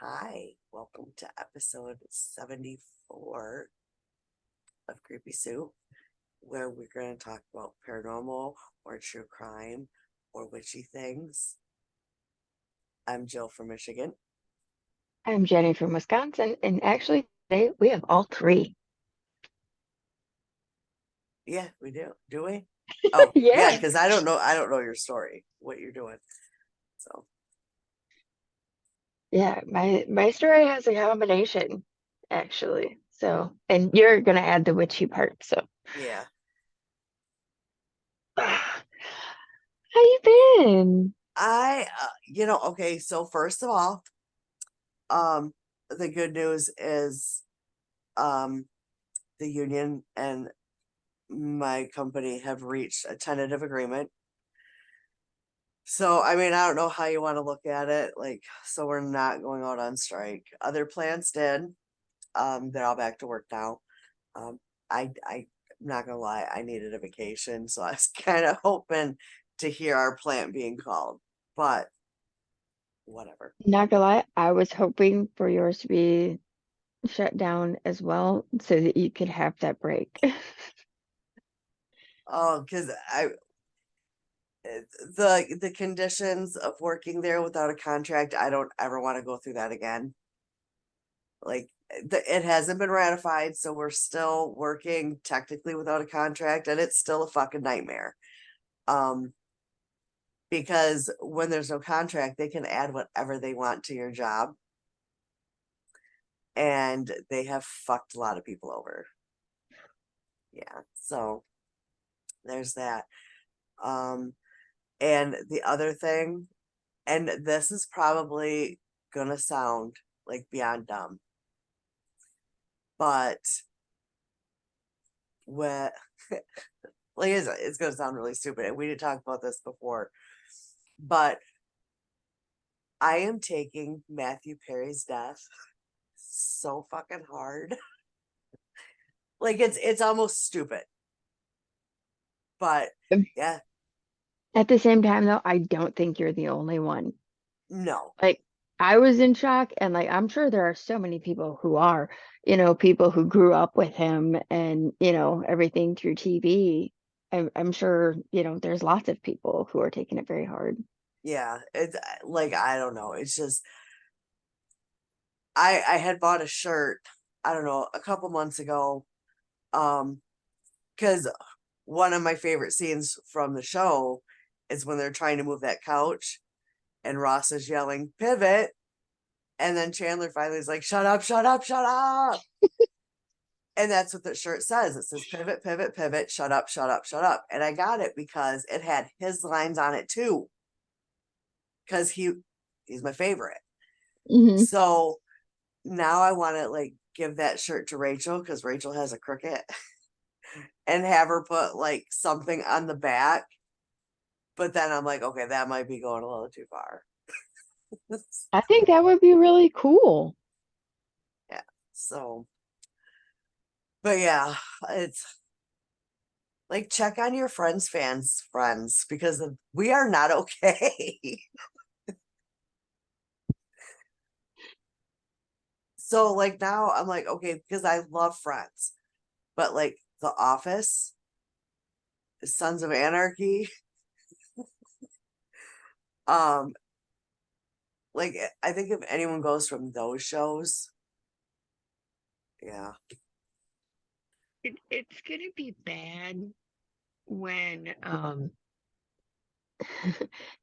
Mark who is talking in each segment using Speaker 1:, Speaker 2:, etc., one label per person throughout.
Speaker 1: Hi, welcome to episode 74 of Creepy Soup, where we're going to talk about paranormal or true crime or witchy things. I'm Jill from Michigan.
Speaker 2: I'm Jenny from Wisconsin, and actually today we have all three.
Speaker 1: Yeah, we do. Do we? Oh, yeah,
Speaker 2: Yeah.
Speaker 1: because I don't know your story, what you're doing. So,
Speaker 2: Yeah, my story has a combination, actually. So, and you're gonna add the witchy part. So,
Speaker 1: yeah.
Speaker 2: how you been?
Speaker 1: Okay, so first of all, um, the good news is, um, the union and my company have reached a tentative agreement. So, I mean, I don't know how you want to look at it. Like, so we're not going out on strike. Other plants did. They're all back to work now. Um, I'm not gonna lie, I needed a vacation, so I was kind of hoping to hear our plant being called, but whatever.
Speaker 2: Not gonna lie, I was hoping for yours to be shut down as well, so that you could have that break.
Speaker 1: Oh, because the conditions of working there without a contract, I don't ever want to go through that again. Like it hasn't been ratified, so we're still working technically without a contract, and it's still a fucking nightmare. Um, because when there's no contract, they can add whatever they want to your job, and they have fucked a lot of people over. Yeah, so there's that. Um, and the other thing, and this is probably gonna sound like beyond dumb, but what like it's gonna sound really stupid, and we didn't talk about this before, but I am taking Matthew Perry's death so fucking hard. Like it's almost stupid. But yeah,
Speaker 2: At the same time, though, I don't think you're the only one.
Speaker 1: no.
Speaker 2: Like, I was in shock, and like I'm sure there are so many people who are, people who grew up with him and, everything through TV. I'm sure, there's lots of people who are taking it very hard.
Speaker 1: Yeah, it's like I don't know. It's just I had bought a shirt, I don't know, a couple months ago. Because one of my favorite scenes from the show is when they're trying to move that couch and Ross is yelling, pivot. And then Chandler finally is like, shut up, shut up, shut up. And that's what the shirt says. It says pivot, pivot, pivot, shut up, shut up, shut up. And I got it because it had his lines on it too. Because he's my favorite.
Speaker 2: Hmm.
Speaker 1: So now I want to like give that shirt to Rachel because Rachel has a crooked and have her put like something on the back. But then I'm like, okay, that might be going a little too far.
Speaker 2: I think that would be really cool.
Speaker 1: Yeah. So, but yeah, it's like check on your friends because we are not okay. So like now I'm like, okay, because I love Friends, but like The Office, Sons of Anarchy, um, like I think if anyone goes from those shows, yeah,
Speaker 2: It's gonna be bad when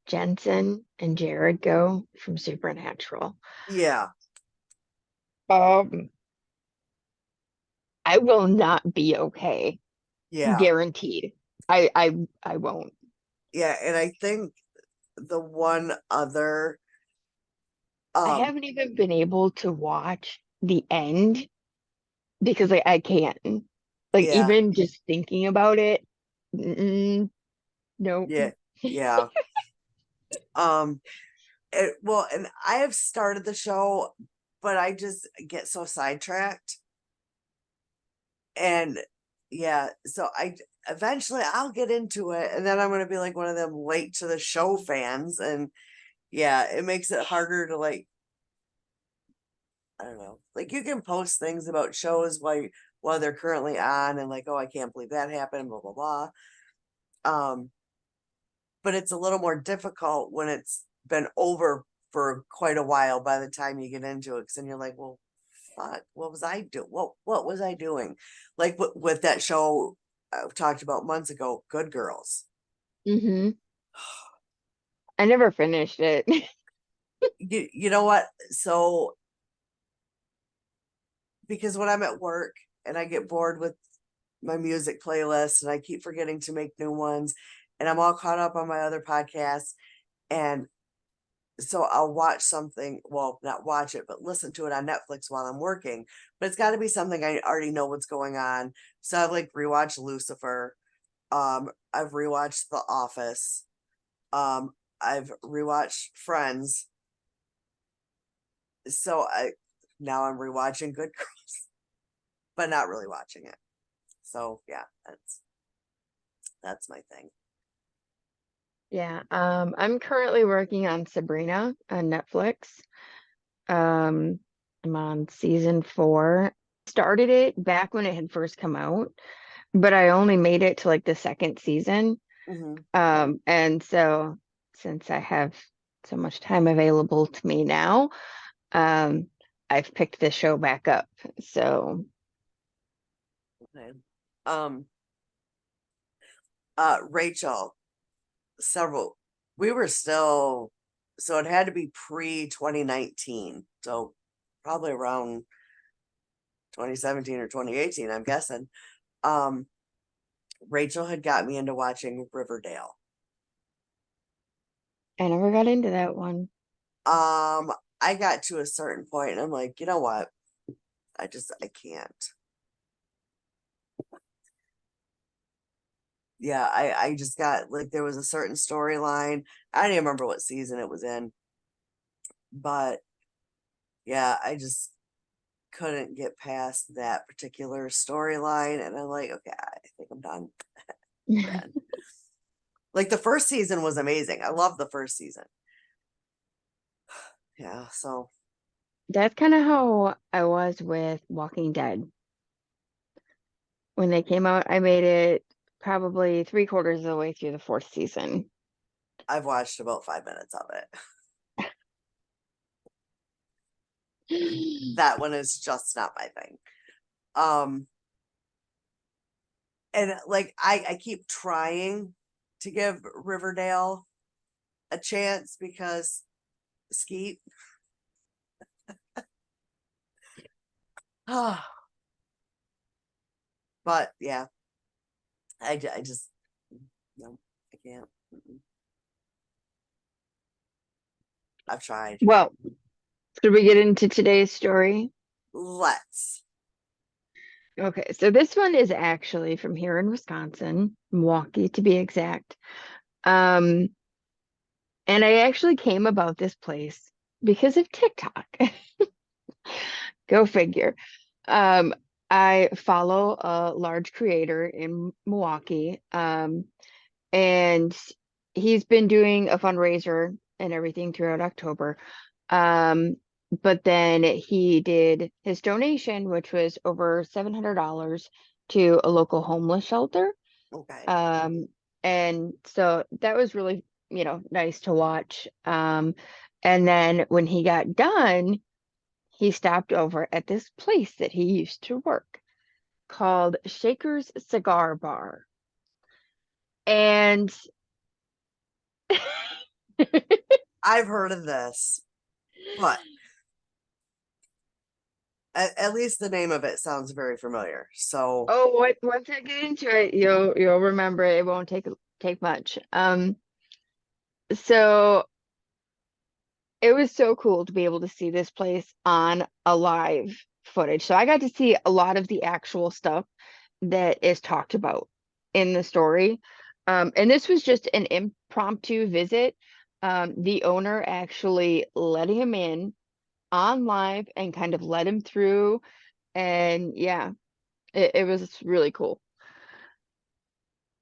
Speaker 2: Jensen and Jared go from Supernatural.
Speaker 1: yeah,
Speaker 2: Um, I will not be okay.
Speaker 1: yeah,
Speaker 2: Guaranteed. I won't.
Speaker 1: yeah, and I think the one other,
Speaker 2: I
Speaker 1: um,
Speaker 2: haven't even been able to watch the end because I can't. Like
Speaker 1: yeah,
Speaker 2: even just thinking about it, mm, nope.
Speaker 1: yeah, yeah, um, well, and I have started the show, but I just get so sidetracked, and yeah, so I eventually I'll get into it, and then I'm gonna be like one of them late to the show fans, and yeah, it makes it harder to like I don't know. Like you can post things about shows while they're currently on and like, oh, I can't believe that happened, blah blah blah. Um, but it's a little more difficult when it's been over for quite a while by the time you get into it, because then you're like, well, fuck, what was I doing? What was I doing? Like with that show I talked about months ago, Good Girls.
Speaker 2: Hmm. I never finished it.
Speaker 1: You know what? So because when I'm at work and I get bored with my music playlist and I keep forgetting to make new ones and I'm all caught up on my other podcasts, and so I'll watch something, well, not watch it, but listen to it on Netflix while I'm working. But it's got to be something I already know what's going on. So I've like rewatched Lucifer. I've rewatched The Office. Um, I've rewatched Friends. So I now I'm rewatching Good Girls, but not really watching it. So yeah, that's my thing.
Speaker 2: Yeah, I'm currently working on Sabrina on Netflix. Um, I'm on season 4. Started it back when it had first come out, but I only made it to like the second season.
Speaker 1: Hmm.
Speaker 2: And so since I have so much time available to me now, um, I've picked the show back up. So,
Speaker 1: Okay. Um, Rachel, several. We were still, so it had to be pre 2019. So probably around 2017 or 2018, I'm guessing. Um, Rachel had got me into watching Riverdale.
Speaker 2: I never got into that one.
Speaker 1: I got to a certain point and I'm like, you know what? I can't. Yeah, I just got like there was a certain storyline. I don't even remember what season it was in, but yeah, I just couldn't get past that particular storyline, and I'm like, okay, I think I'm done. Done. Like the first season was amazing. I love the first season. Yeah, so
Speaker 2: That's kind of how I was with Walking Dead. When they came out, I made it probably three-quarters of the way through the fourth season.
Speaker 1: I've watched about 5 minutes of it. That one is just not my thing. Um, and like I keep trying to give Riverdale a chance because Skeet. But yeah, I just no, I can't. Mm-mm. I've tried.
Speaker 2: Well, should we get into today's story?
Speaker 1: Let's.
Speaker 2: Okay, so this one is actually from here in Wisconsin, Milwaukee to be exact. Um, and I actually came about this place because of TikTok. Go figure. Um, I follow a large creator in Milwaukee, and he's been doing a fundraiser and everything throughout October. Um, but then he did his donation, which was over $700 to a local homeless shelter.
Speaker 1: Okay.
Speaker 2: Um, and so that was really, nice to watch. And then when he got done, he stopped over at this place that he used to work called Shaker's Cigar Bar. And
Speaker 1: I've heard of this, but at least the name of it sounds very familiar. So,
Speaker 2: oh, once I get into it, you'll remember it. It won't take much. So it was so cool to be able to see this place on a live footage. So I got to see a lot of the actual stuff that is talked about in the story. And this was just an impromptu visit. The owner actually let him in on live and kind of led him through. And yeah, it was really cool.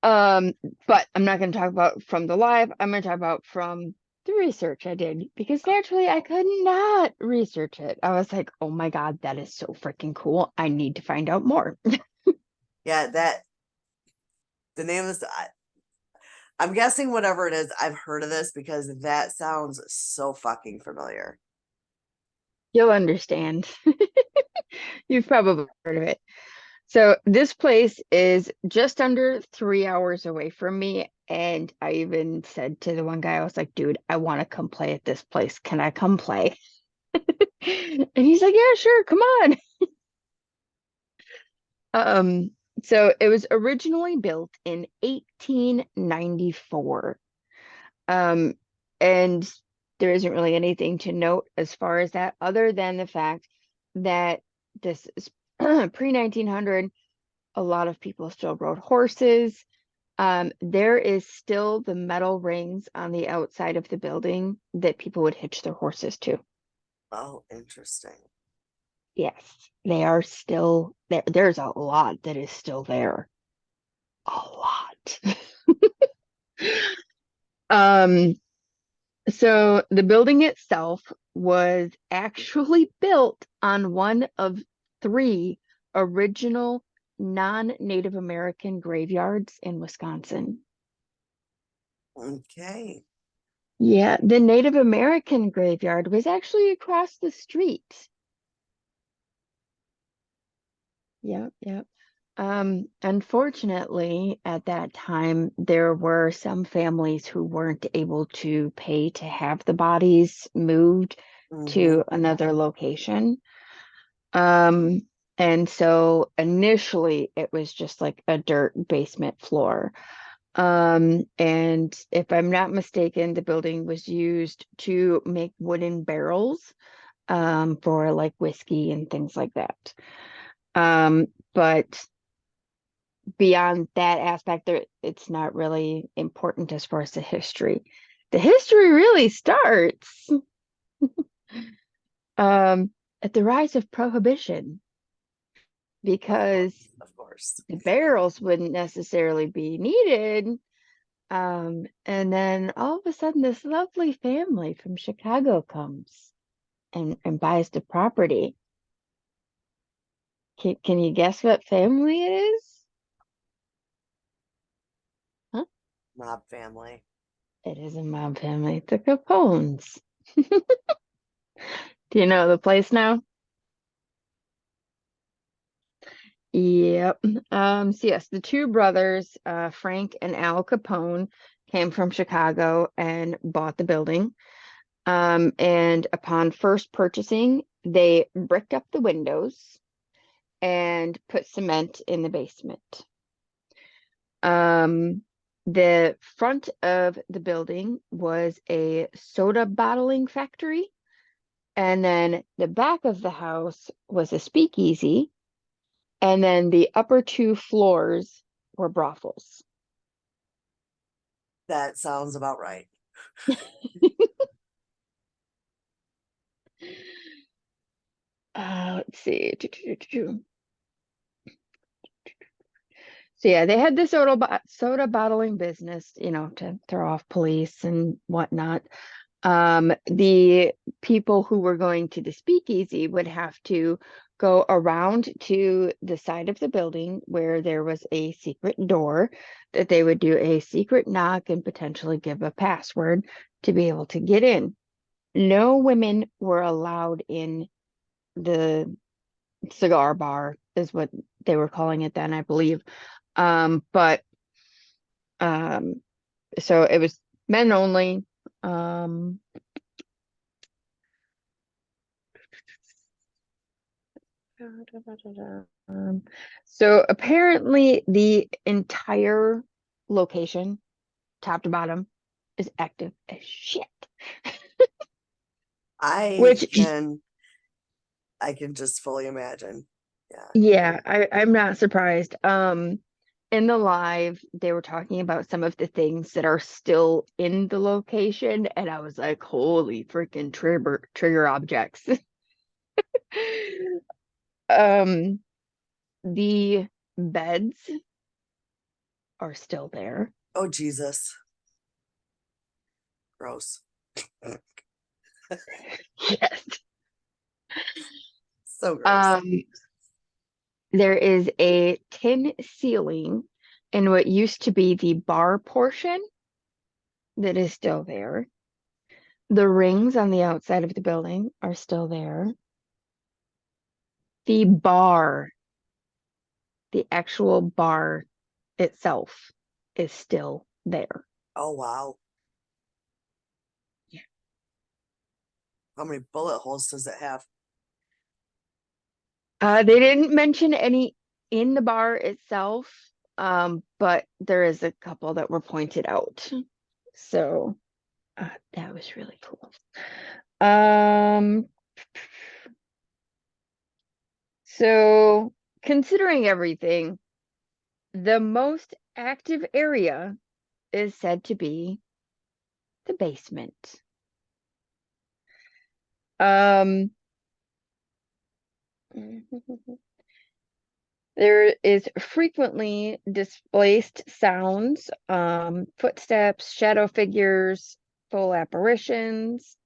Speaker 2: Um, but I'm not going to talk about from the live. I'm going to talk about from the research I did because naturally I could not research it. I was like, oh my God, that is so freaking cool. I need to find out more.
Speaker 1: Yeah, that the name of this. I'm guessing whatever it is, I've heard of this because that sounds so fucking familiar.
Speaker 2: You'll understand. You've probably heard of it. So this place is just under 3 hours away from me. And I even said to the one guy, I was like, dude, I want to come play at this place. Can I come play? And he's like, yeah, sure, come on. Um, so it was originally built in 1894. Um, and there isn't really anything to note as far as that, other than the fact that this is pre-1900. A lot of people still rode horses. There is still the metal rings on the outside of the building that people would hitch their horses to.
Speaker 1: Oh, interesting.
Speaker 2: Yes, they are still there. There's a lot that is still there. A lot. Um, so the building itself was actually built on one of three original non-Native American graveyards in Wisconsin.
Speaker 1: Okay.
Speaker 2: Yeah, the Native American graveyard was actually across the street. Yep, yep. Unfortunately, at that time, there were some families who weren't able to pay to have the bodies moved
Speaker 1: Hmm.
Speaker 2: to another location. Um, and so initially it was just like a dirt basement floor. And if I'm not mistaken, the building was used to make wooden barrels, for like whiskey and things like that. But beyond that aspect, it's not really important as far as the history. The history really starts um, at the rise of Prohibition because
Speaker 1: Of course.
Speaker 2: the barrels wouldn't necessarily be needed. And then all of a sudden, this lovely family from Chicago comes and buys the property. Can you guess what family it is? Huh?
Speaker 1: Mob family.
Speaker 2: It is a mob family, the Capones. Do you know the place now? Yep. So yes, the two brothers, Frank and Al Capone, came from Chicago and bought the building. And upon first purchasing, they bricked up the windows and put cement in the basement. Um, the front of the building was a soda bottling factory, and then the back of the house was a speakeasy, and then the upper two floors were brothels.
Speaker 1: That sounds about right.
Speaker 2: Let's see. So yeah, they had the soda bottling business, to throw off police and whatnot. The people who were going to the speakeasy would have to go around to the side of the building where there was a secret door that they would do a secret knock and potentially give a password to be able to get in. No women were allowed in the cigar bar, is what they were calling it then, I believe. But um, so it was men only. Um, Um, so apparently the entire location, top to bottom, is active as shit.
Speaker 1: I
Speaker 2: Which,
Speaker 1: can I can just fully imagine. Yeah.
Speaker 2: yeah, I'm not surprised. In the live, they were talking about some of the things that are still in the location, and I was like, holy freaking trigger objects. Um, the beds are still there.
Speaker 1: Oh Jesus. Gross.
Speaker 2: Yes.
Speaker 1: So gross.
Speaker 2: Um, there is a tin ceiling in what used to be the bar portion that is still there. The rings on the outside of the building are still there. The bar, the actual bar itself, is still there.
Speaker 1: Oh wow. How many bullet holes does it have?
Speaker 2: They didn't mention any in the bar itself, but there is a couple that were pointed out. So that was really cool. Um, so considering everything, the most active area is said to be the basement. Um, there is frequently displaced sounds, footsteps, shadow figures, full apparitions.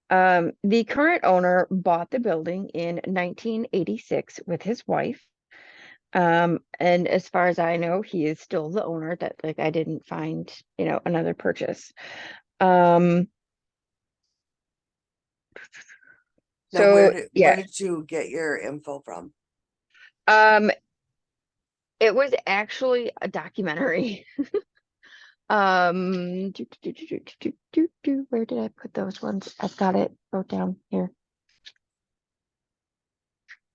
Speaker 2: The current owner bought the building in 1986 with his wife. And as far as I know, he is still the owner. That like I didn't find, another purchase. Um,
Speaker 1: Now,
Speaker 2: so
Speaker 1: where
Speaker 2: yeah,
Speaker 1: did you get your info from?
Speaker 2: um, it was actually a documentary. Where did I put those ones? I've got it wrote down here.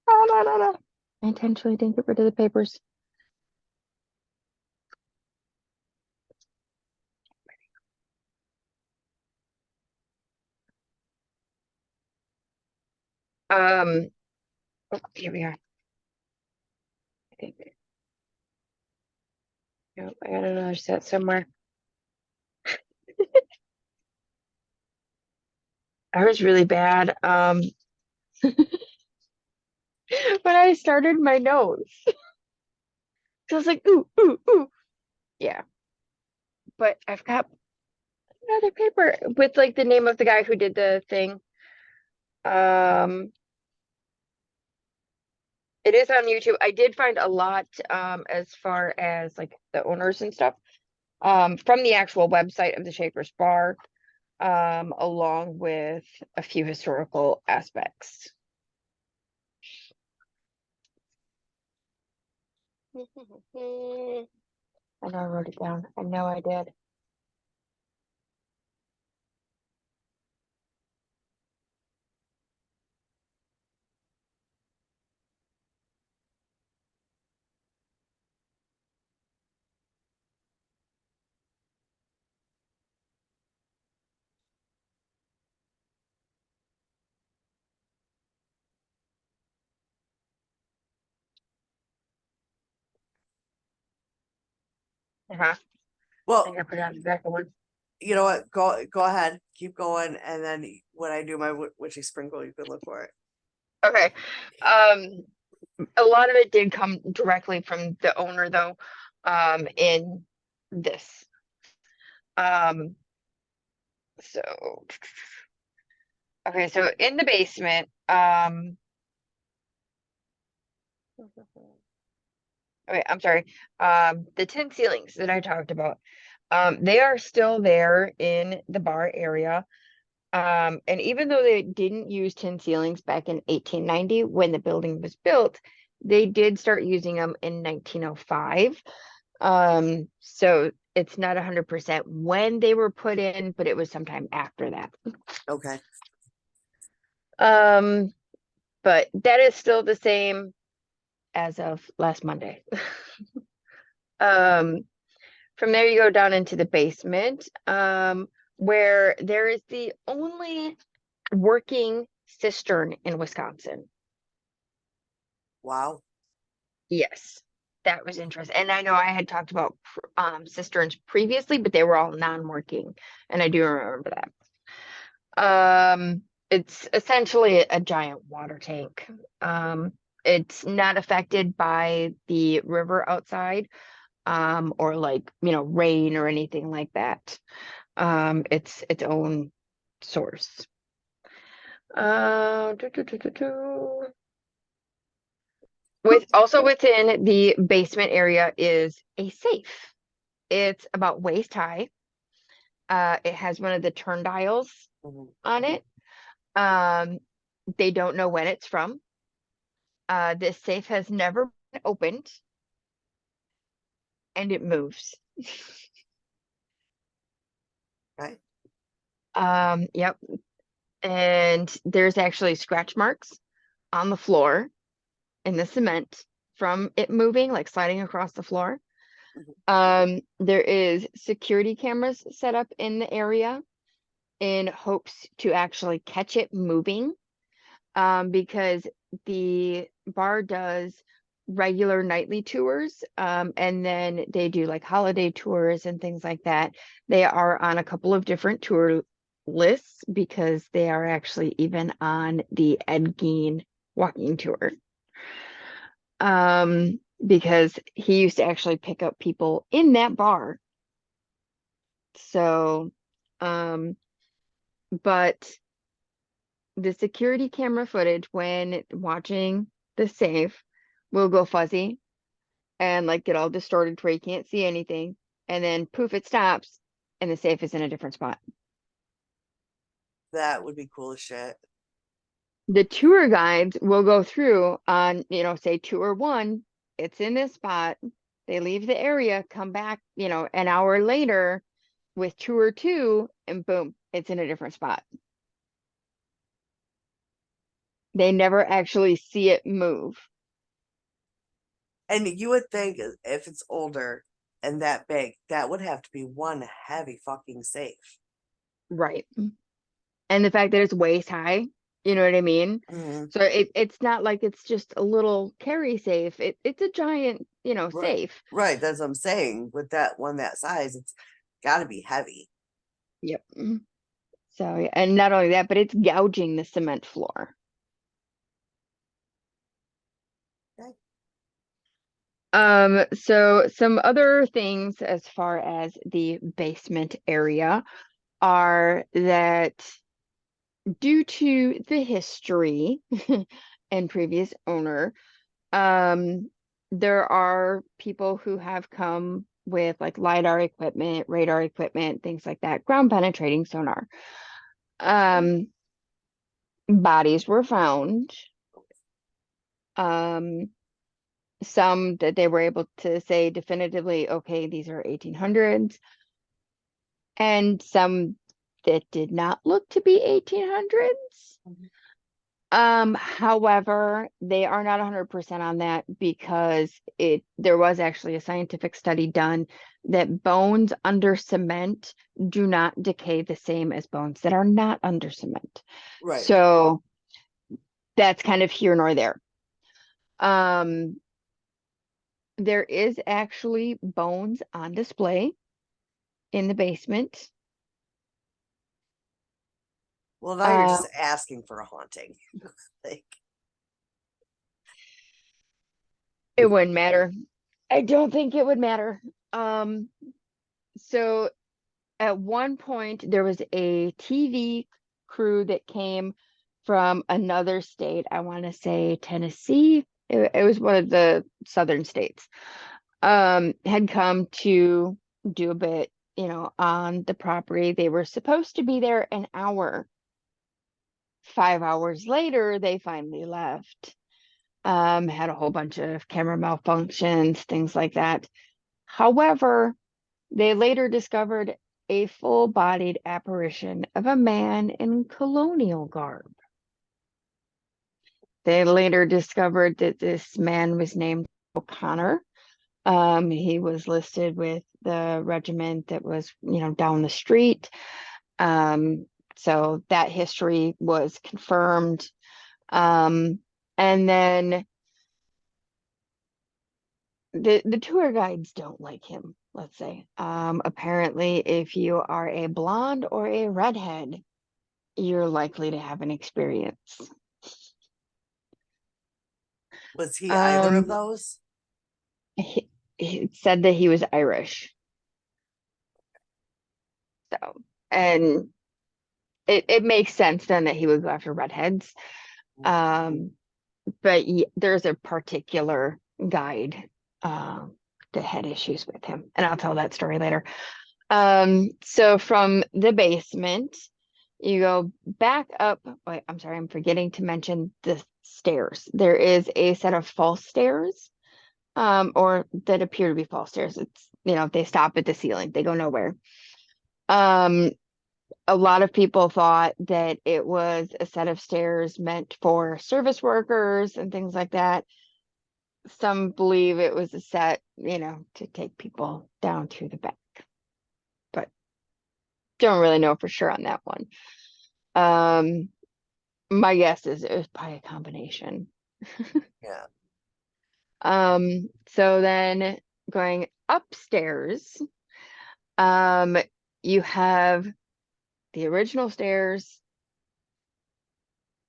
Speaker 2: Oh, no, no, no. I intentionally didn't get rid of the papers. Um, oh, here we are. I think. Nope, I got another set somewhere. I was really bad. When I started my notes, so I was like, ooh, ooh, ooh. Yeah, but I've got another paper with like the name of the guy who did the thing. Um, it is on YouTube. I did find a lot as far as like the owners and stuff from the actual website of the Shaker's Bar, along with a few historical aspects. I know I wrote it down. I know I did. Uh-huh. I
Speaker 1: Well,
Speaker 2: think I put it on the back of one.
Speaker 1: you know what? Go ahead, keep going, and then when I do my witchy sprinkle, you can look for it.
Speaker 2: Okay. Um, a lot of it did come directly from the owner though, in this. Um, so okay, so in the basement, okay, I'm sorry. The tin ceilings that I talked about, they are still there in the bar area. And even though they didn't use tin ceilings back in 1890 when the building was built, they did start using them in 1905. So it's not 100% when they were put in, but it was sometime after that.
Speaker 1: Okay.
Speaker 2: Um, but that is still the same as of last Monday. Um, from there you go down into the basement, where there is the only working cistern in Wisconsin.
Speaker 1: Wow.
Speaker 2: Yes, that was interesting. And I know I had talked about cisterns previously, but they were all non-working, and I do remember that. It's essentially a giant water tank. It's not affected by the river outside, or like, rain or anything like that. It's its own source. Do, do, do, do, do. Also within the basement area is a safe. It's about waist high. It has one of the turn dials
Speaker 1: Mhm.
Speaker 2: on it. Um, they don't know when it's from. This safe has never been opened, and it moves.
Speaker 1: Right.
Speaker 2: Yep. And there's actually scratch marks on the floor in the cement from it moving, like sliding across the floor.
Speaker 1: Mhm.
Speaker 2: There is security cameras set up in the area in hopes to actually catch it moving, because the bar does regular nightly tours, and then they do like holiday tours and things like that. They are on a couple of different tour lists because they are actually even on the Ed Gein walking tour. Because he used to actually pick up people in that bar. So, um, but the security camera footage when watching the safe will go fuzzy and like get all distorted to where you can't see anything. And then poof, it stops and the safe is in a different spot.
Speaker 1: That would be cool as shit.
Speaker 2: The tour guides will go through on, say tour one, it's in this spot. They leave the area, come back, an hour later with tour two, and boom, it's in a different spot. They never actually see it move.
Speaker 1: And you would think if it's older and that big, that would have to be one heavy fucking safe.
Speaker 2: Right. And the fact that it's waist high, you know what I mean?
Speaker 1: Mhm.
Speaker 2: So it's not like it's just a little carry safe. It's a giant,
Speaker 1: Right.
Speaker 2: safe.
Speaker 1: Right. That's what I'm saying. With that one that size, it's got to be heavy.
Speaker 2: Yep. So, and not only that, but it's gouging the cement floor.
Speaker 1: Okay.
Speaker 2: So some other things as far as the basement area are that due to the history and previous owner, there are people who have come with like LiDAR equipment, radar equipment, things like that, ground penetrating sonar. Um, Bodies were found. Um, some that they were able to say definitively, okay, these are 1800s, and some that did not look to be 1800s.
Speaker 1: Mhm.
Speaker 2: However, they are not 100% on that because there was actually a scientific study done that bones under cement do not decay the same as bones that are not under cement.
Speaker 1: Right.
Speaker 2: So that's kind of here nor there. Um, there is actually bones on display in the basement.
Speaker 1: Well, now you're
Speaker 2: Uh,
Speaker 1: just asking for a haunting. Like,
Speaker 2: it wouldn't matter. I don't think it would matter. Um, so at one point there was a TV crew that came from another state. I want to say Tennessee. It was one of the southern states. Had come to do a bit, on the property. They were supposed to be there an hour. 5 hours later, they finally left. Had a whole bunch of camera malfunctions, things like that. However, they later discovered a full-bodied apparition of a man in colonial garb. They later discovered that this man was named O'Connor. He was listed with the regiment that was, down the street. Um, so that history was confirmed. And then the tour guides don't like him, let's say. Apparently, if you are a blonde or a redhead, you're likely to have an experience.
Speaker 1: was he either of
Speaker 2: Um,
Speaker 1: those?
Speaker 2: he said that he was Irish. So, and it makes sense then that he would go after redheads. Um, but there's a particular guide that had issues with him, and I'll tell that story later. So from the basement, you go back up. Wait, I'm sorry, I'm forgetting to mention the stairs. There is a set of false stairs, or that appear to be false stairs. It's, they stop at the ceiling, they go nowhere. Um, a lot of people thought that it was a set of stairs meant for service workers and things like that. Some believe it was a set, to take people down to the back, but don't really know for sure on that one. My guess is it was probably a combination.
Speaker 1: Yeah.
Speaker 2: So then going upstairs, um, you have the original stairs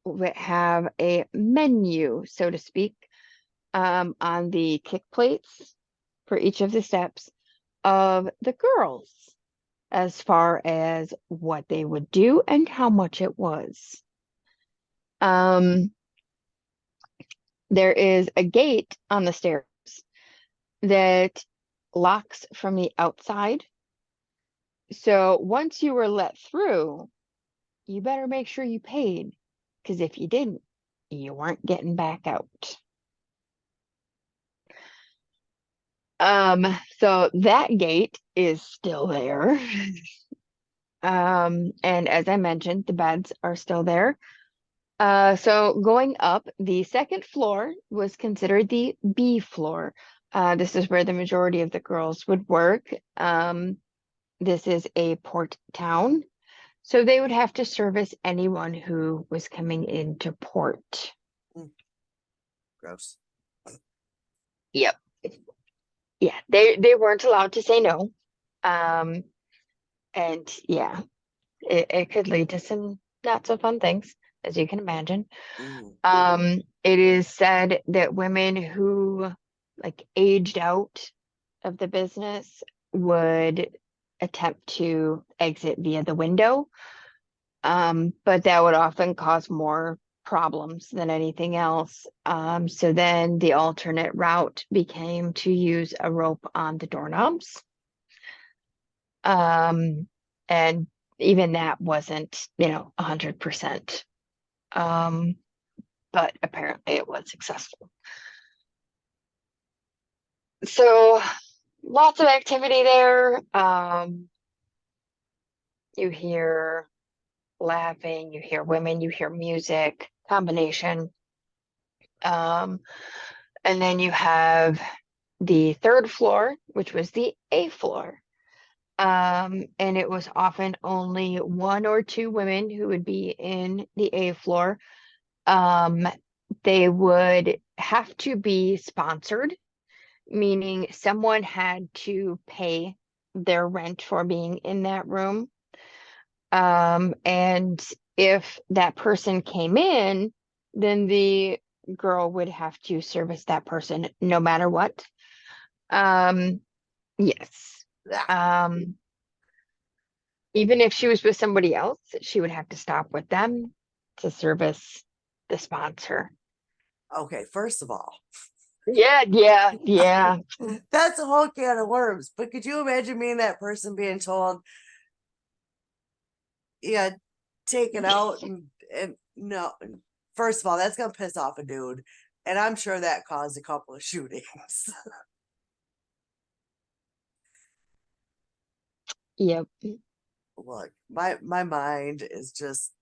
Speaker 2: that have a menu, so to speak, on the kick plates for each of the steps of the girls, as far as what they would do and how much it was. There is a gate on the stairs that locks from the outside. So once you were let through, you better make sure you paid, because if you didn't, you weren't getting back out. So that gate is still there. And as I mentioned, the beds are still there. So going up, the second floor was considered the B floor. This is where the majority of the girls would work. This is a port town, so they would have to service anyone who was coming into port.
Speaker 1: Gross.
Speaker 2: Yep. Yeah, they weren't allowed to say no. Um, and yeah, it could lead to some not so fun things, as you can imagine.
Speaker 1: Mm.
Speaker 2: It is said that women who like aged out of the business would attempt to exit via the window. But that would often cause more problems than anything else. So then the alternate route became to use a rope on the doorknobs. And even that wasn't, 100%. But apparently it was successful. So lots of activity there. You hear laughing, you hear women, you hear music, combination. Um, and then you have the third floor, which was the A floor. And it was often only one or two women who would be in the A floor. They would have to be sponsored, meaning someone had to pay their rent for being in that room. And if that person came in, then the girl would have to service that person no matter what. Um, yes.
Speaker 1: Yeah.
Speaker 2: Um, Even if she was with somebody else, she would have to stop with them to service the sponsor.
Speaker 1: Okay, first of all,
Speaker 2: Yeah.
Speaker 1: that's a whole can of worms. But could you imagine being that person being told, yeah, take it out and no. First of all, that's gonna piss off a dude. And I'm sure that caused a couple of shootings.
Speaker 2: Yep.
Speaker 1: Look, my mind is just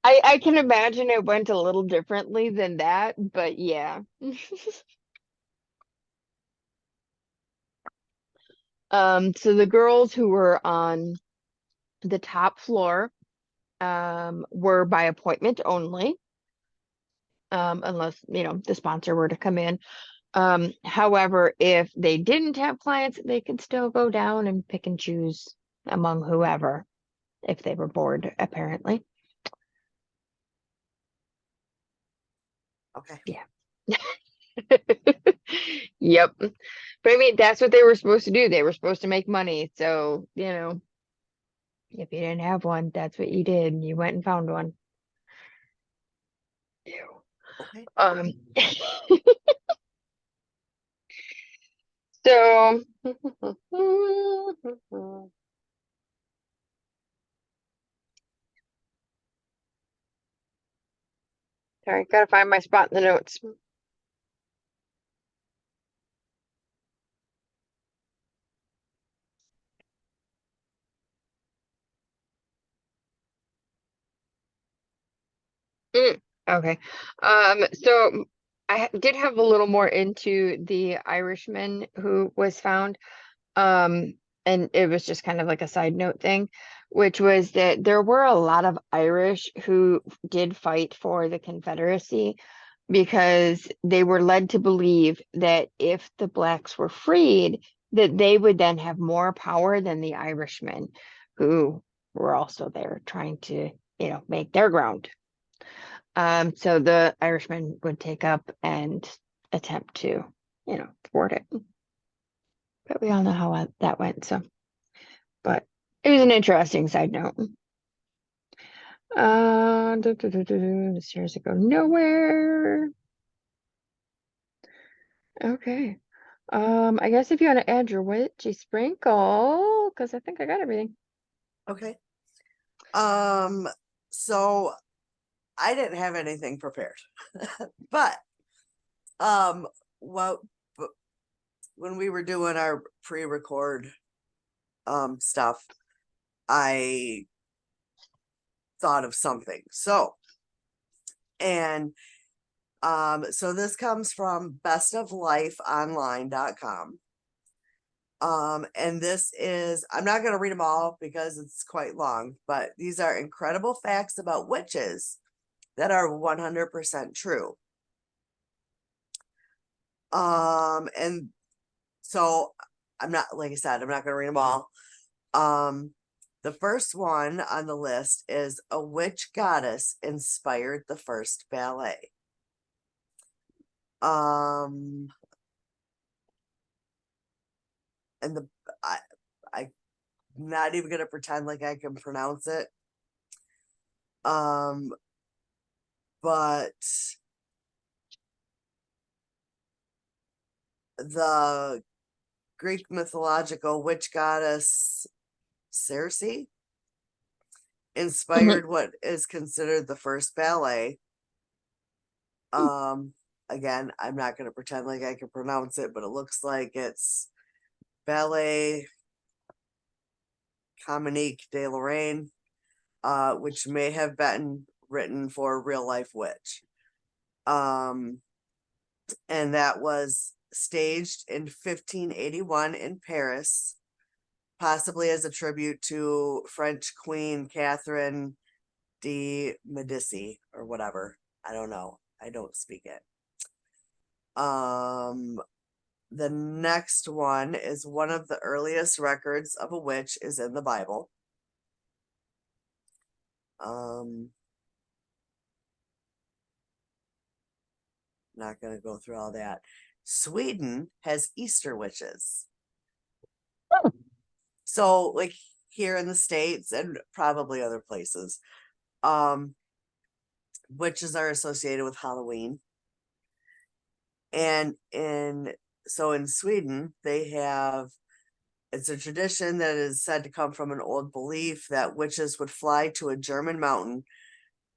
Speaker 2: I can imagine it went a little differently than that, but yeah. So the girls who were on the top floor were by appointment only, unless, the sponsor were to come in. However, if they didn't have clients, they could still go down and pick and choose among whoever if they were bored, apparently.
Speaker 1: okay.
Speaker 2: Yeah. Yep. But I mean, that's what they were supposed to do. They were supposed to make money. So, If you didn't have one, that's what you did. You went and found one. Ew.
Speaker 1: Okay.
Speaker 2: Um, so sorry, gotta find my spot in the notes. Okay. So did have a little more into the Irishman who was found. Um, and it was just kind of like a side note thing, which was that there were a lot of Irish who did fight for the Confederacy because they were led to believe that if the blacks were freed, that they would then have more power than the Irishmen who were also there trying to, make their ground. So the Irishmen would take up and attempt to, thwart it. But we all know how that went. So, but it was an interesting side note. The stairs that go nowhere. Okay. I guess if you want to add your witchy sprinkle, because I think I got everything.
Speaker 1: Okay. So I didn't have anything prepared, but what when we were doing our pre-record stuff, I thought of something. So this comes from bestoflifeonline.com. And this is, I'm not going to read them all because it's quite long, but these are incredible facts about witches that are 100% true. And so I'm not, like I said, I'm not going to read them all. The first one on the list is a witch goddess inspired the first ballet. And I'm not even gonna pretend like I can pronounce it. But the Greek mythological witch goddess Circe inspired what is considered the first ballet. Again, I'm not gonna pretend like I can pronounce it, but it looks like it's Ballet Comique de Lorraine, which may have been written for a real life witch. And that was staged in 1581 in Paris, possibly as a tribute to French Queen Catherine de Medici or whatever. I don't know. I don't speak it. The next one is one of the earliest records of a witch is in the Bible. Not going to go through all that. Sweden has Easter witches.
Speaker 2: Oh.
Speaker 1: So, like here in the States and probably other places, witches are associated with Halloween. And in Sweden, they have, it's a tradition that is said to come from an old belief that witches would fly to a German mountain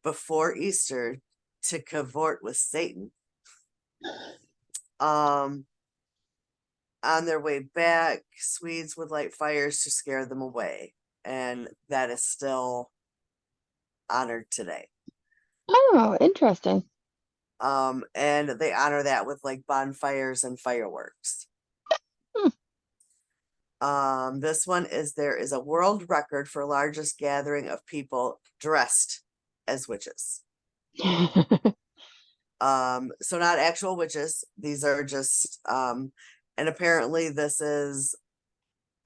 Speaker 1: before Easter to cavort with Satan. On their way back, Swedes would light fires to scare them away, and that is still honored today.
Speaker 2: Oh, interesting.
Speaker 1: And they honor that with like bonfires and fireworks. This one is there is a world record for largest gathering of people dressed as witches. So not actual witches. These are just and apparently this is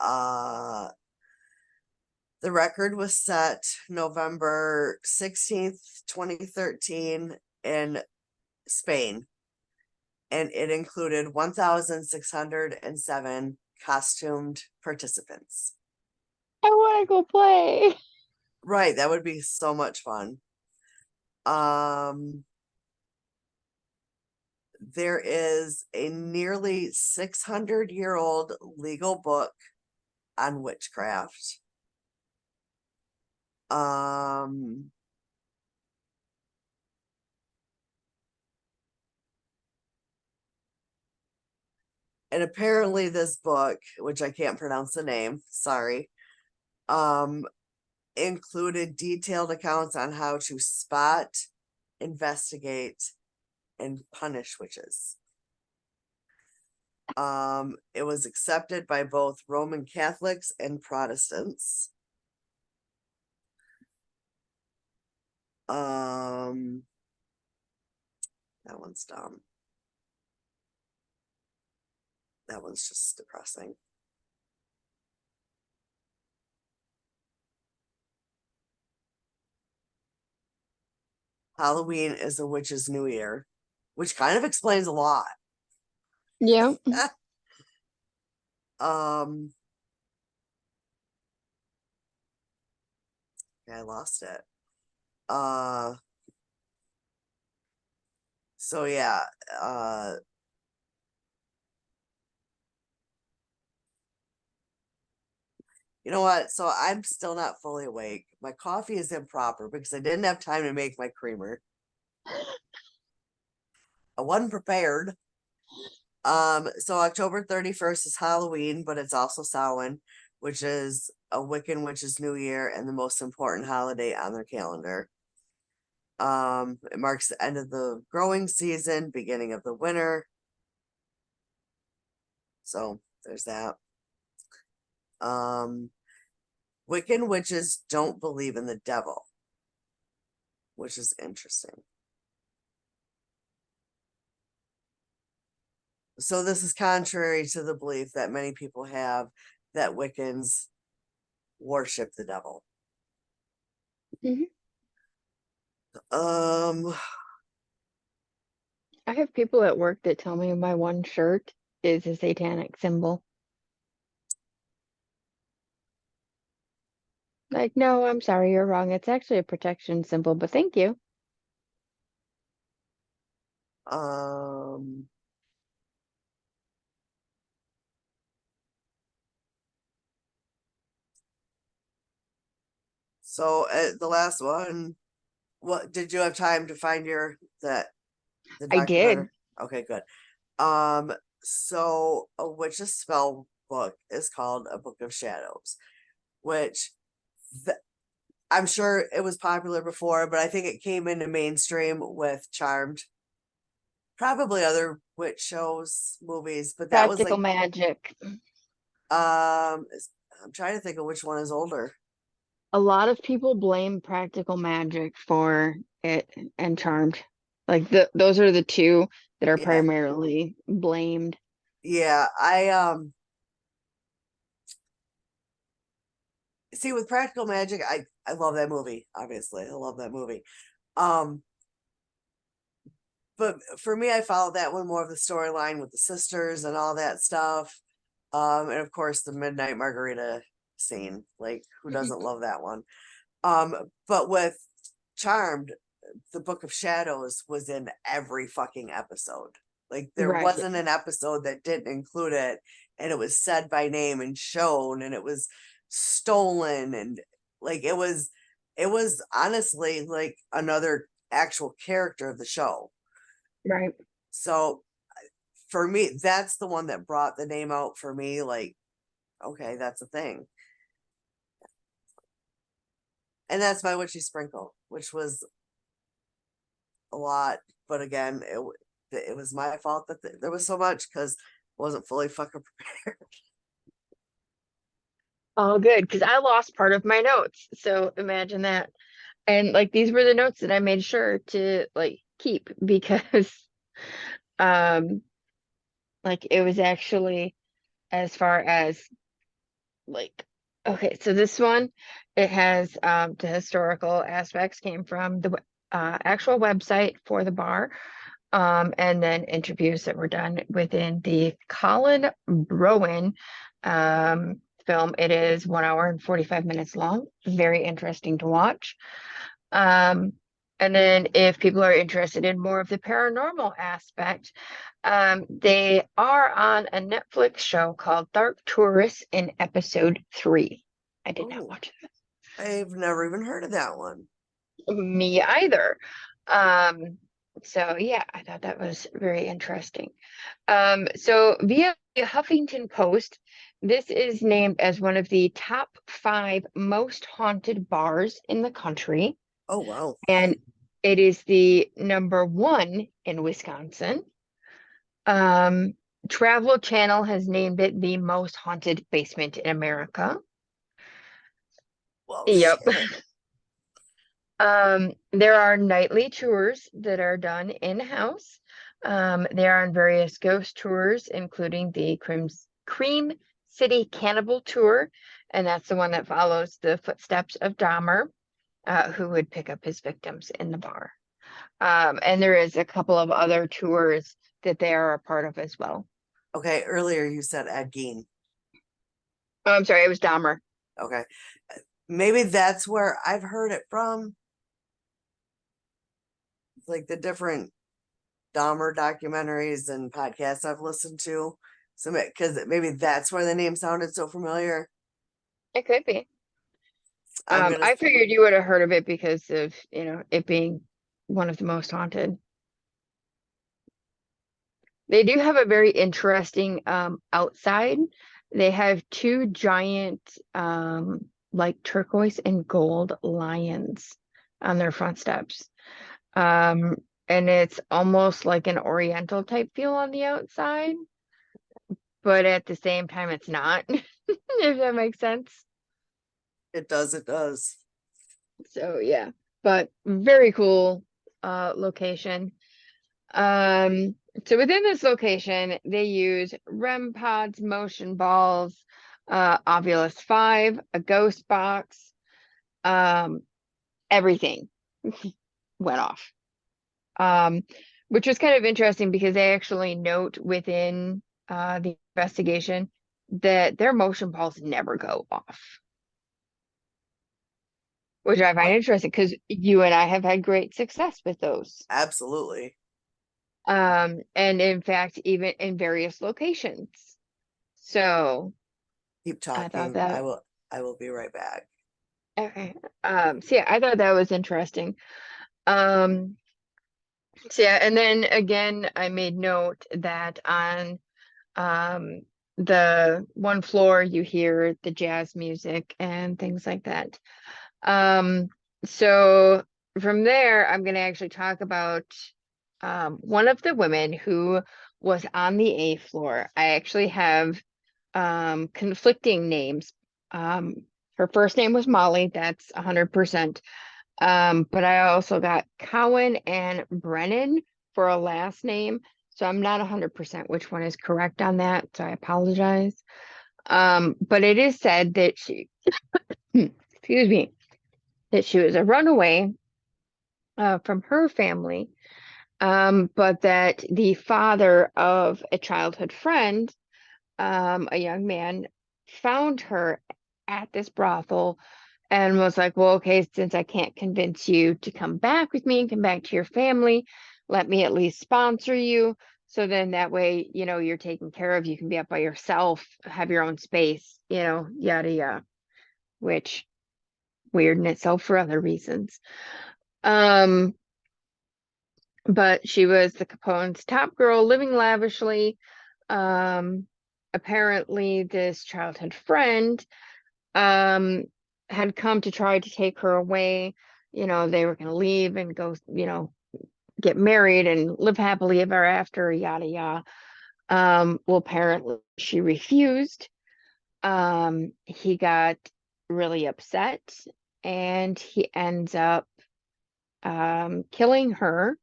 Speaker 1: the record was set November 16th, 2013 in Spain, and it included 1,607 costumed participants.
Speaker 2: I want to go play.
Speaker 1: Right, that would be so much fun. Um, there is a nearly 600-year-old legal book on witchcraft. Um, and apparently this book, which I can't pronounce the name, sorry, um, included detailed accounts on how to spot, investigate, and punish witches. It was accepted by both Roman Catholics and Protestants. Um, that one's dumb. That one's just depressing. Halloween is a witch's new year, which kind of explains a lot.
Speaker 2: Yeah.
Speaker 1: um, I lost it. Uh, so yeah, uh, you know what? So I'm still not fully awake. My coffee is improper because I didn't have time to make my creamer. I wasn't prepared. So October 31st is Halloween, but it's also Samhain, which is a Wiccan witch's new year and the most important holiday on their calendar. It marks the end of the growing season, beginning of the winter. So there's that. Um, Wiccan witches don't believe in the devil, which is interesting. So this is contrary to the belief that many people have that Wiccans worship the devil.
Speaker 2: Mhm.
Speaker 1: Um,
Speaker 2: I have people at work that tell me my one shirt is a satanic symbol. Like, no, I'm sorry, you're wrong. It's actually a protection symbol, but thank you.
Speaker 1: um, so the last one, what did you have time to find the
Speaker 2: I
Speaker 1: documentary?
Speaker 2: did.
Speaker 1: Okay, good. Um, so a witch's spell book is called A Book of Shadows, which th- I'm sure it was popular before, but I think it came into mainstream with Charmed, probably other witch shows, movies, but that was
Speaker 2: Practical
Speaker 1: like
Speaker 2: magic.
Speaker 1: I'm trying to think of which one is older.
Speaker 2: A lot of people blame practical magic for it and Charmed. Like those are the two that are
Speaker 1: Yeah.
Speaker 2: primarily blamed.
Speaker 1: Yeah, I see with Practical Magic, I love that movie, obviously. I love that movie. Um but for me I followed that one more of the storyline with the sisters and all that stuff. And of course the Midnight Margarita scene. Like who doesn't love that one? Um but with Charmed, the Book of Shadows was in every fucking episode. Like there
Speaker 2: Right.
Speaker 1: wasn't an episode that didn't include it, and it was said by name and shown, and it was stolen, and like it was honestly like another actual character of the show.
Speaker 2: Right.
Speaker 1: So for me, that's the one that brought the name out for me. Like, okay, that's a thing, and that's my witchy sprinkle, which was a lot. But again, it was my fault that there was so much because I wasn't fully fucking prepared.
Speaker 2: All good, because I lost part of my notes. So imagine that. And like these were the notes that I made sure to like keep because um like it was actually as far as like okay, so this one it has the historical aspects came from the actual website for the bar, and then interviews that were done within the Colin Browen film. It is 1 hour and 45 minutes long. Very interesting to watch. Um, and then if people are interested in more of the paranormal aspect, they are on a Netflix show called Dark Tourist in episode 3. I did not
Speaker 1: Oh,
Speaker 2: watch
Speaker 1: I've never even heard of that one.
Speaker 2: that. Me either. Um, so yeah, I thought that was very interesting. So via the Huffington Post, this is named as one of the top 5 most haunted bars in the country,
Speaker 1: Oh, wow.
Speaker 2: and it is the number 1 in Wisconsin. Um, Travel Channel has named it the most haunted basement in America.
Speaker 1: Well,
Speaker 2: Yep.
Speaker 1: shit.
Speaker 2: There are nightly tours that are done in-house. They are on various ghost tours, including the Cream City Cannibal Tour, and that's the one that follows the footsteps of Dahmer, who would pick up his victims in the bar. And there is a couple of other tours that they are a part of as well.
Speaker 1: Okay, earlier you said Ed Gein.
Speaker 2: Oh, I'm sorry, it was Dahmer.
Speaker 1: Okay. Maybe that's where I've heard it from. Like the different Dahmer documentaries and podcasts I've listened to. So, because maybe that's why the name sounded so familiar.
Speaker 2: It could be.
Speaker 1: I'm gonna.
Speaker 2: I figured you would have heard of it because of, it being one of the most haunted. They do have a very interesting outside. They have 2 giant like turquoise and gold lions on their front steps. Um, and it's almost like an oriental type feel on the outside, but at the same time it's not, if that makes sense.
Speaker 1: It does. It does.
Speaker 2: So yeah, but very cool location. Um, so within this location, they use REM pods, motion balls, Ovilus 5, a ghost box, um, everything went off. Which was kind of interesting because they actually note within the investigation that their motion balls never go off, which I find
Speaker 1: What?
Speaker 2: interesting because you and I have had great success with those.
Speaker 1: Absolutely.
Speaker 2: And in fact, even in various locations. So
Speaker 1: Keep
Speaker 2: I thought
Speaker 1: talking. I
Speaker 2: that,
Speaker 1: will. I will be right back.
Speaker 2: okay. So yeah, I thought that was interesting. Um, so yeah, and then again, I made note that on um the one floor you hear the jazz music and things like that. Um, so from there, I'm going to actually talk about one of the women who was on the A floor. I actually have conflicting names. Um, Her first name was Molly, that's 100%. But I also got Cowan and Brennan for a last name. So I'm not 100% which one is correct on that. So I apologize. But it is said that she, excuse me, that she was a runaway from her family, but that the father of a childhood friend, a young man, found her at this brothel and was like, well, okay, since I can't convince you to come back with me and come back to your family, let me at least sponsor you. So then that way, you're taken care of. You can be up by yourself, have your own space, yada, yada, which weird in itself for other reasons. Um, but she was the Capone's top girl, living lavishly. Um, Apparently, this childhood friend had come to try to take her away. They were going to leave and go, get married and live happily ever after, yada yada. Well, apparently she refused. He got really upset and he ends up killing her.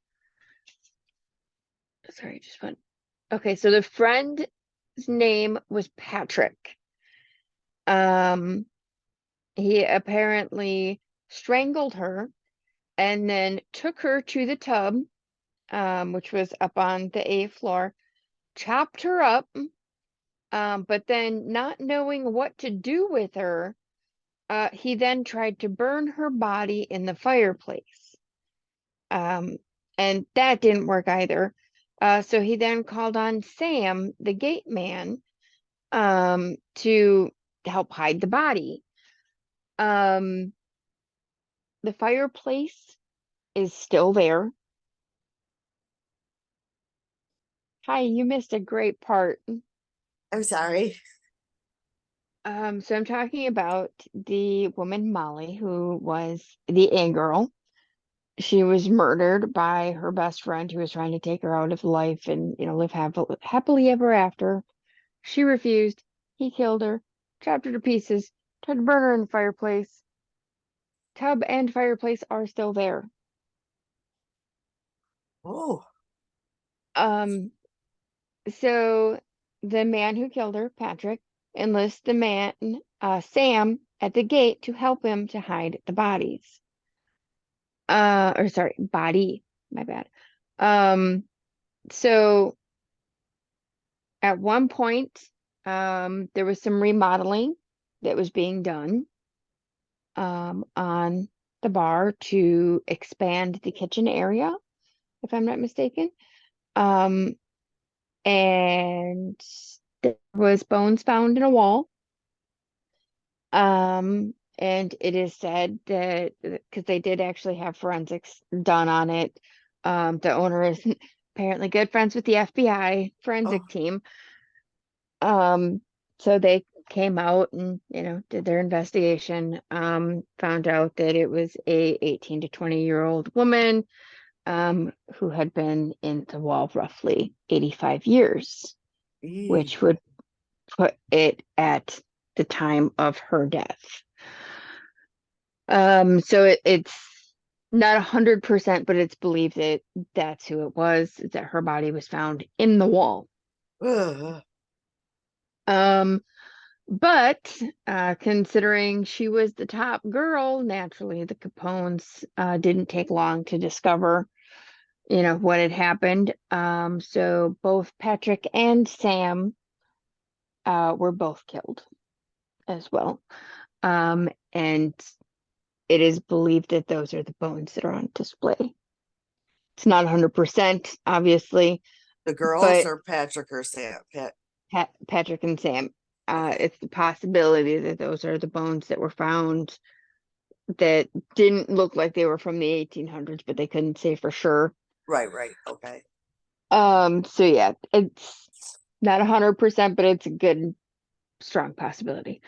Speaker 2: Sorry, just went. Okay, so the friend's name was Patrick. Um, he apparently strangled her and then took her to the tub, which was up on the A floor, chopped her up, But then not knowing what to do with her, he then tried to burn her body in the fireplace. Um, and that didn't work either. So he then called on Sam, the gate man, to help hide the body. Um, the fireplace is still there. Hi, you missed a great part.
Speaker 1: I'm sorry.
Speaker 2: So I'm talking about the woman Molly, who was the A girl. She was murdered by her best friend who was trying to take her out of life and, live happily ever after. She refused. He killed her, chopped her to pieces, tried to burn her in the fireplace. Tub and fireplace are still there.
Speaker 1: Oh,
Speaker 2: Um, so the man who killed her, Patrick, enlists the man, Sam, at the gate to help him to hide the bodies. Or sorry, body, my bad. Um, so at one point, there was some remodeling that was being done, on the bar to expand the kitchen area, if I'm not mistaken. Um, and there was bones found in a wall. And it is said that because they did actually have forensics done on it, the owner is apparently good friends with the FBI
Speaker 1: oh,
Speaker 2: forensic team. Um, so they came out and, did their investigation, found out that it was a 18 to 20-year-old woman, who had been in the wall roughly 85 years,
Speaker 1: ee.
Speaker 2: which would put it at the time of her death. So it's not 100%, but it's believed that that's who it was, that her body was found in the wall.
Speaker 1: Ugh.
Speaker 2: Um, but considering she was the top girl, naturally the Capones didn't take long to discover, what had happened. So both Patrick and Sam were both killed as well. And it is believed that those are the bones that are on display. It's not 100%, obviously,
Speaker 1: The girls
Speaker 2: but
Speaker 1: or Patrick or Sam?
Speaker 2: Patrick and Sam,
Speaker 1: Okay.
Speaker 2: it's the possibility that those are the bones that were found that didn't look like they were from the 1800s, but they couldn't say for sure.
Speaker 1: Right, right. Okay.
Speaker 2: So yeah, it's not 100%, but it's a good, strong possibility.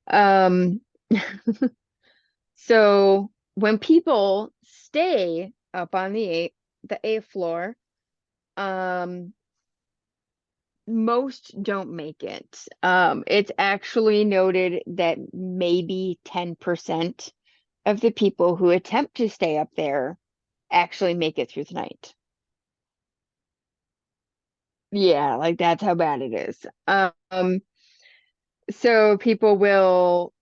Speaker 2: Um, so when people stay up on the eighth floor, um, most don't make it. It's actually noted that maybe 10% of the people who attempt to stay up there actually make it through the night. Yeah, like that's how bad it is. So people will,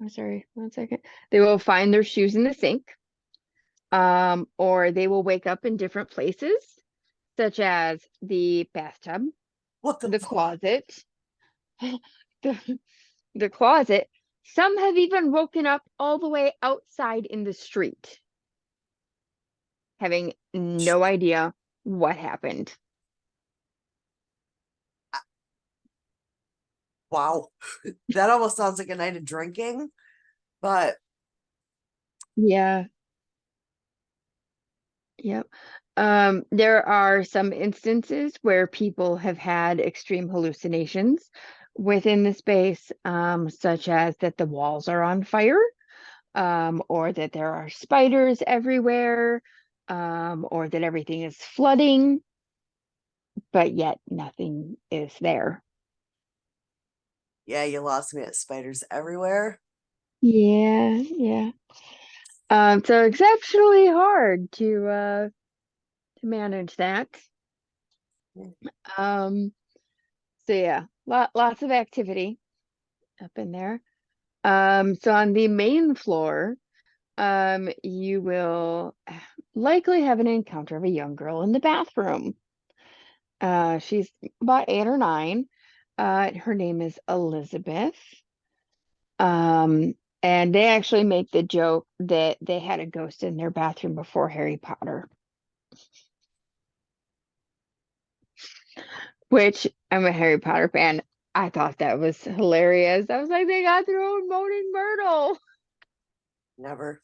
Speaker 2: I'm sorry, one second. They will find their shoes in the sink, or they will wake up in different places, such as the bathtub,
Speaker 1: What the
Speaker 2: the
Speaker 1: fuck?
Speaker 2: closet, the, the closet. Some have even woken up all the way outside in the street, having no idea what happened.
Speaker 1: Wow. That almost sounds like a night of drinking, but
Speaker 2: Yeah, yep. There are some instances where people have had extreme hallucinations within the space, such as that the walls are on fire, or that there are spiders everywhere, or that everything is flooding, but yet nothing is there.
Speaker 1: yeah, you lost me at spiders everywhere.
Speaker 2: Yeah, yeah. So exceptionally hard to manage that. Um, so yeah, lots of activity up in there. So on the main floor, you will likely have an encounter of a young girl in the bathroom. She's about 8 or 9. Her name is Elizabeth. Um, and they actually make the joke that they had a ghost in their bathroom before Harry Potter, which I'm a Harry Potter fan. I thought that was hilarious. I was like, they got their own Moaning Myrtle.
Speaker 1: Never.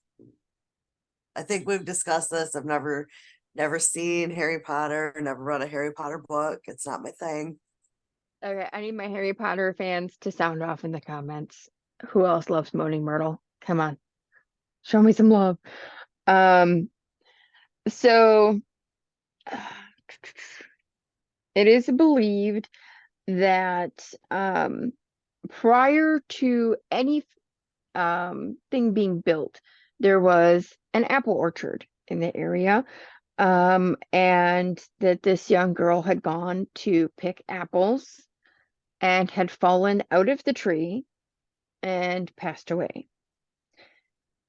Speaker 1: I think we've discussed this. I've never seen Harry Potter, never read a Harry Potter book. It's not my thing.
Speaker 2: Okay, I need my Harry Potter fans to sound off in the comments. Who else loves Moaning Myrtle? Come on, show me some love. Um, so it is believed that prior to any thing being built, there was an apple orchard in the area. And that this young girl had gone to pick apples and had fallen out of the tree and passed away.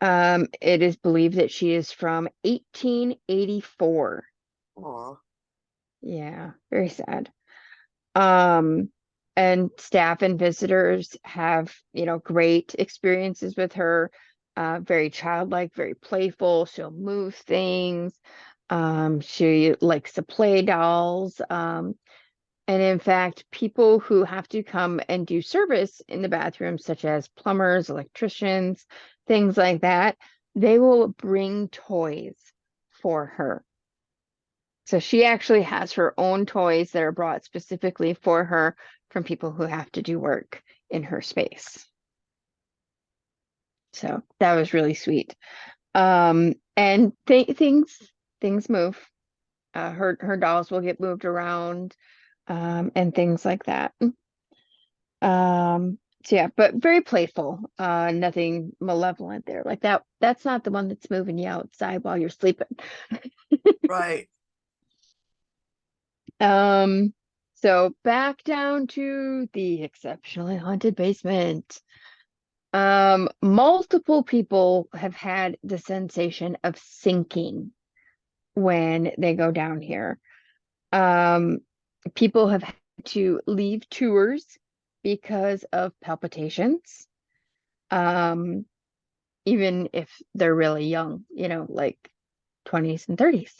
Speaker 2: It is believed that she is from 1884.
Speaker 1: Aw.
Speaker 2: Yeah, very sad. Um, and staff and visitors have, great experiences with her. Very childlike, very playful. She'll move things. She likes to play dolls. And in fact, people who have to come and do service in the bathroom, such as plumbers, electricians, things like that, they will bring toys for her. So she actually has her own toys that are brought specifically for her from people who have to do work in her space. So that was really sweet. And things move. Her dolls will get moved around, and things like that. So yeah, but very playful. Nothing malevolent there. Like that's not the one that's moving you outside while you're sleeping.
Speaker 1: Right.
Speaker 2: So back down to the exceptionally haunted basement. Multiple people have had the sensation of sinking when they go down here. Um, People have had to leave tours because of palpitations. Um, Even if they're really young, like 20s and 30s.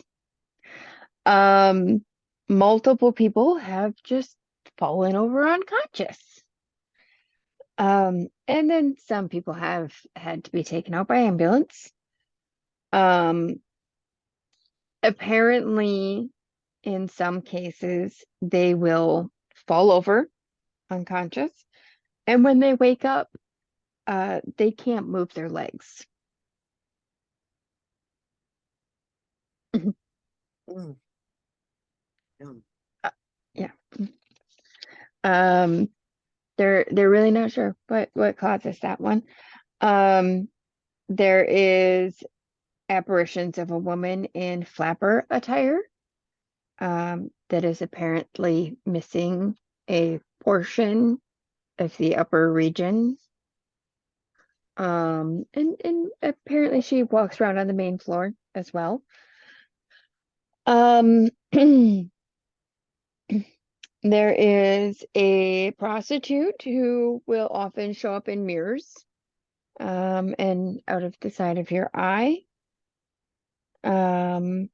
Speaker 2: Um, Multiple people have just fallen over unconscious. And then some people have had to be taken out by ambulance. Um, Apparently, in some cases, they will fall over unconscious, and when they wake up, they can't move their legs.
Speaker 1: Mm. Yum.
Speaker 2: Yeah. Um, they're really not sure what causes that one. Um, there is apparitions of a woman in flapper attire, that is apparently missing a portion of the upper region. And apparently she walks around on the main floor as well. Um, there is a prostitute who will often show up in mirrors, and out of the side of your eye. Um,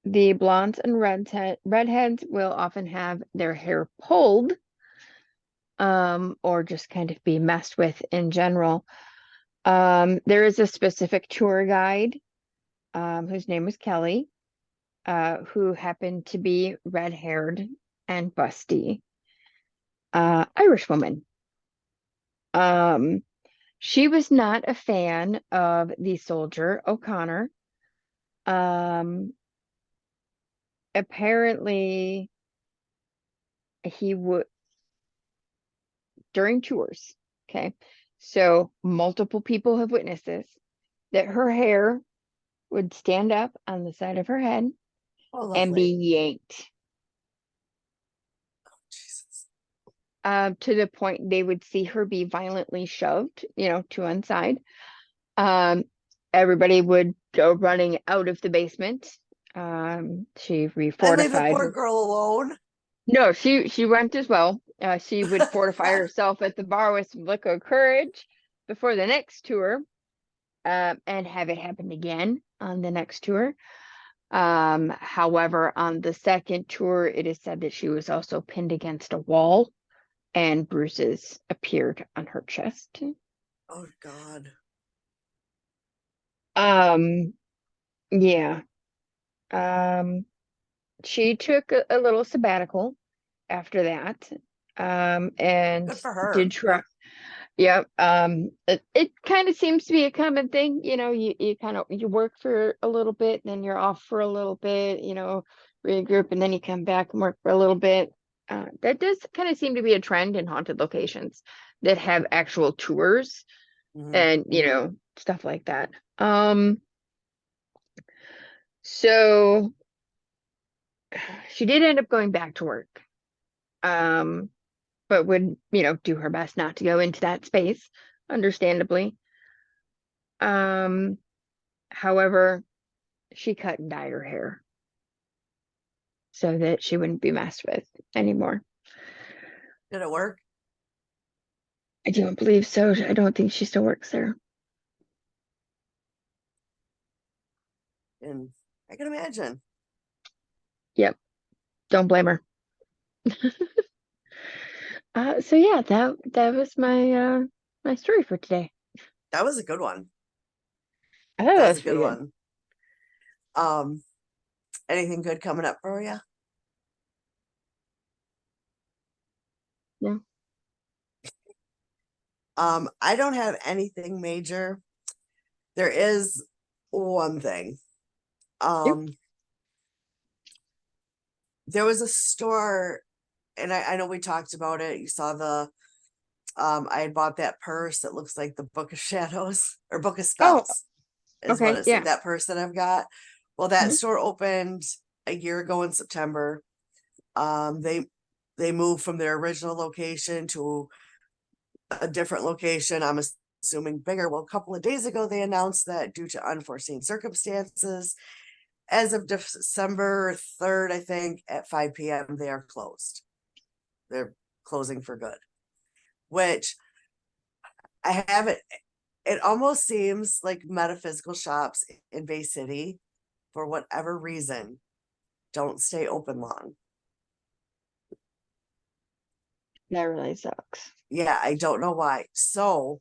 Speaker 2: the blondes and redheads will often have their hair pulled, or just kind of be messed with in general. There is a specific tour guide, whose name was Kelly, who happened to be red-haired and busty, Irish woman. She was not a fan of the soldier O'Connor. Apparently, he would during tours. Okay, so multiple people have witnessed this, that her hair would stand up on the side of her head
Speaker 1: Oh,
Speaker 2: and be
Speaker 1: lovely.
Speaker 2: yanked,
Speaker 1: Jesus.
Speaker 2: to the point they would see her be violently shoved, to one side. Um, Everybody would go running out of the basement She
Speaker 1: And leave the
Speaker 2: refortified
Speaker 1: poor
Speaker 2: her.
Speaker 1: girl alone.
Speaker 2: No, she went as well. She would fortify herself at the bar with some liquid courage before the next tour, and have it happen again on the next tour. However, on the second tour, it is said that she was also pinned against a wall and bruises appeared on her chest.
Speaker 1: Oh God.
Speaker 2: Um, yeah. Um, she took a little sabbatical after that, and
Speaker 1: Good for her.
Speaker 2: did try. Yeah, it kind of seems to be a common thing, you kind of you work for a little bit, then you're off for a little bit, regroup, and then you come back and work for a little bit. That does kind of seem to be a trend in haunted locations that have actual tours
Speaker 1: Mhm.
Speaker 2: and, stuff like that. So she did end up going back to work, um, but would, do her best not to go into that space, understandably. Um, However, she cut and dyed her hair so that she wouldn't be messed with anymore.
Speaker 1: Did it work?
Speaker 2: I don't believe so. I don't think she still works there.
Speaker 1: And I can imagine.
Speaker 2: Yep. Don't blame her. So yeah, that was my story for today.
Speaker 1: That was a good one.
Speaker 2: I thought
Speaker 1: That
Speaker 2: that
Speaker 1: was a
Speaker 2: was
Speaker 1: good
Speaker 2: pretty good.
Speaker 1: one. Um, anything good coming up for you?
Speaker 2: Yeah.
Speaker 1: I don't have anything major. There is one thing.
Speaker 2: Yep.
Speaker 1: Um, there was a store, and I know we talked about it. You saw I had bought that purse that looks like the Book of Shadows or Book of
Speaker 2: Oh,
Speaker 1: Spells is what
Speaker 2: okay.
Speaker 1: it's
Speaker 2: Yeah.
Speaker 1: that purse that I've got. Well, that
Speaker 2: Mhm.
Speaker 1: store opened a year ago in September. Um, they they moved from their original location to a different location. I'm assuming bigger. Well, a couple of days ago, they announced that due to unforeseen circumstances, as of December 3rd, I think at 5 p.m., they are closed. They're closing for good, which I haven't. It almost seems like metaphysical shops in Bay City, for whatever reason, don't stay open long.
Speaker 2: That really sucks.
Speaker 1: Yeah, I don't know why. So,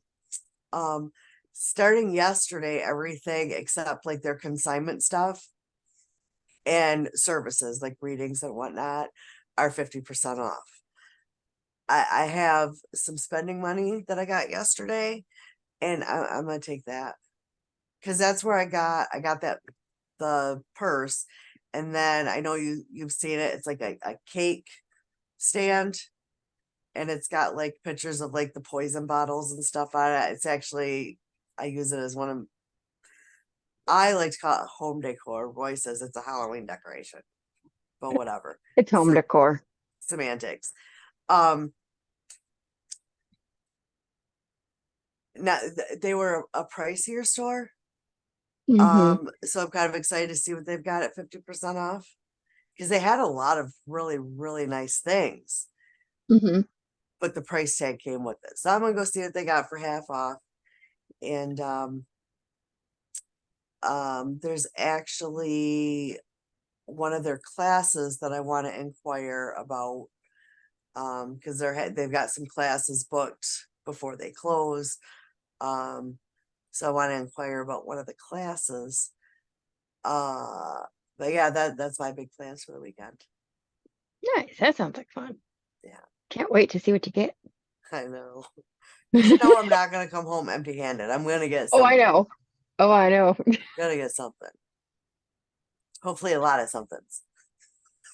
Speaker 1: um, starting yesterday, everything except like their consignment stuff and services like readings and whatnot are 50% off. I have some spending money that I got yesterday, and I'm gonna take that because that's where I got that the purse, and then I know you've seen it. It's like a cake stand, and it's got like pictures of like the poison bottles and stuff on it. It's actually I use it as one of I like to call it home decor. Roy says it's a Halloween decoration, but whatever.
Speaker 2: It's home
Speaker 1: So
Speaker 2: decor.
Speaker 1: semantics. Um, now they were a pricier store.
Speaker 2: Mm-hmm.
Speaker 1: So I'm kind of excited to see what they've got at 50% off because they had a lot of really, really nice things,
Speaker 2: Mm-hmm.
Speaker 1: but the price tag came with it. So I'm gonna go see what they got for half off. And there's actually one of their classes that I want to inquire about because they've got some classes booked before they close. Um, so I want to inquire about one of the classes. Uh, but yeah, that's my big plans for the weekend.
Speaker 2: Nice. That sounds like fun.
Speaker 1: Yeah,
Speaker 2: Can't wait to see what you get.
Speaker 1: I know. But you know, I'm not gonna come home empty-handed. I'm gonna get
Speaker 2: Oh, I
Speaker 1: something.
Speaker 2: know. Oh, I know.
Speaker 1: Gonna get something. Hopefully, a lot of somethings.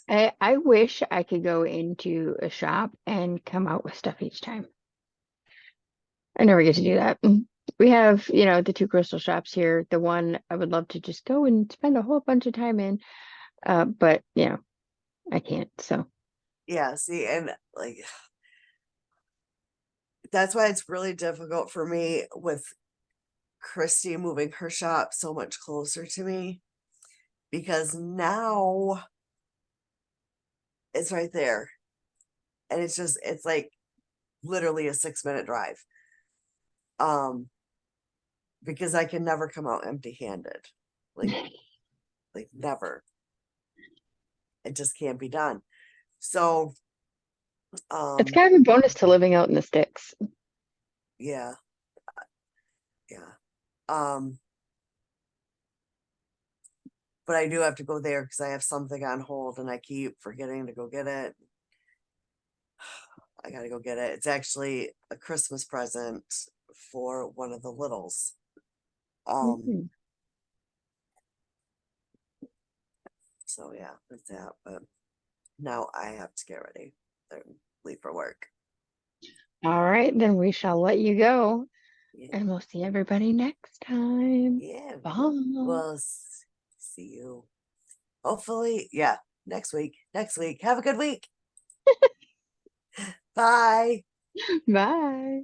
Speaker 2: I wish I could go into a shop and come out with stuff each time. I never get to do that. We have, the two crystal shops here. The one I would love to just go and spend a whole bunch of time in. But I can't. So
Speaker 1: Yeah, see, and like that's why it's really difficult for me with Christy moving her shop so much closer to me because now it's right there. And it's like literally a 6-minute drive. Um, because I can never come out empty handed. Like, like never. It just can't be done. So,
Speaker 2: It's
Speaker 1: um,
Speaker 2: kind of a bonus to living out in the sticks.
Speaker 1: yeah, yeah. Um, but I do have to go there because I have something on hold and I keep forgetting to go get it. I gotta go get it. It's actually a Christmas present for one of the littles. Um,
Speaker 2: Mm.
Speaker 1: so yeah, that's that. But now I have to get ready and leave for work.
Speaker 2: All right, then we shall let you go,
Speaker 1: Yeah,
Speaker 2: and we'll see everybody next time.
Speaker 1: yeah.
Speaker 2: Bye.
Speaker 1: We'll see you. Hopefully, yeah, next week. Next week. Have a good week. Bye.
Speaker 2: Bye.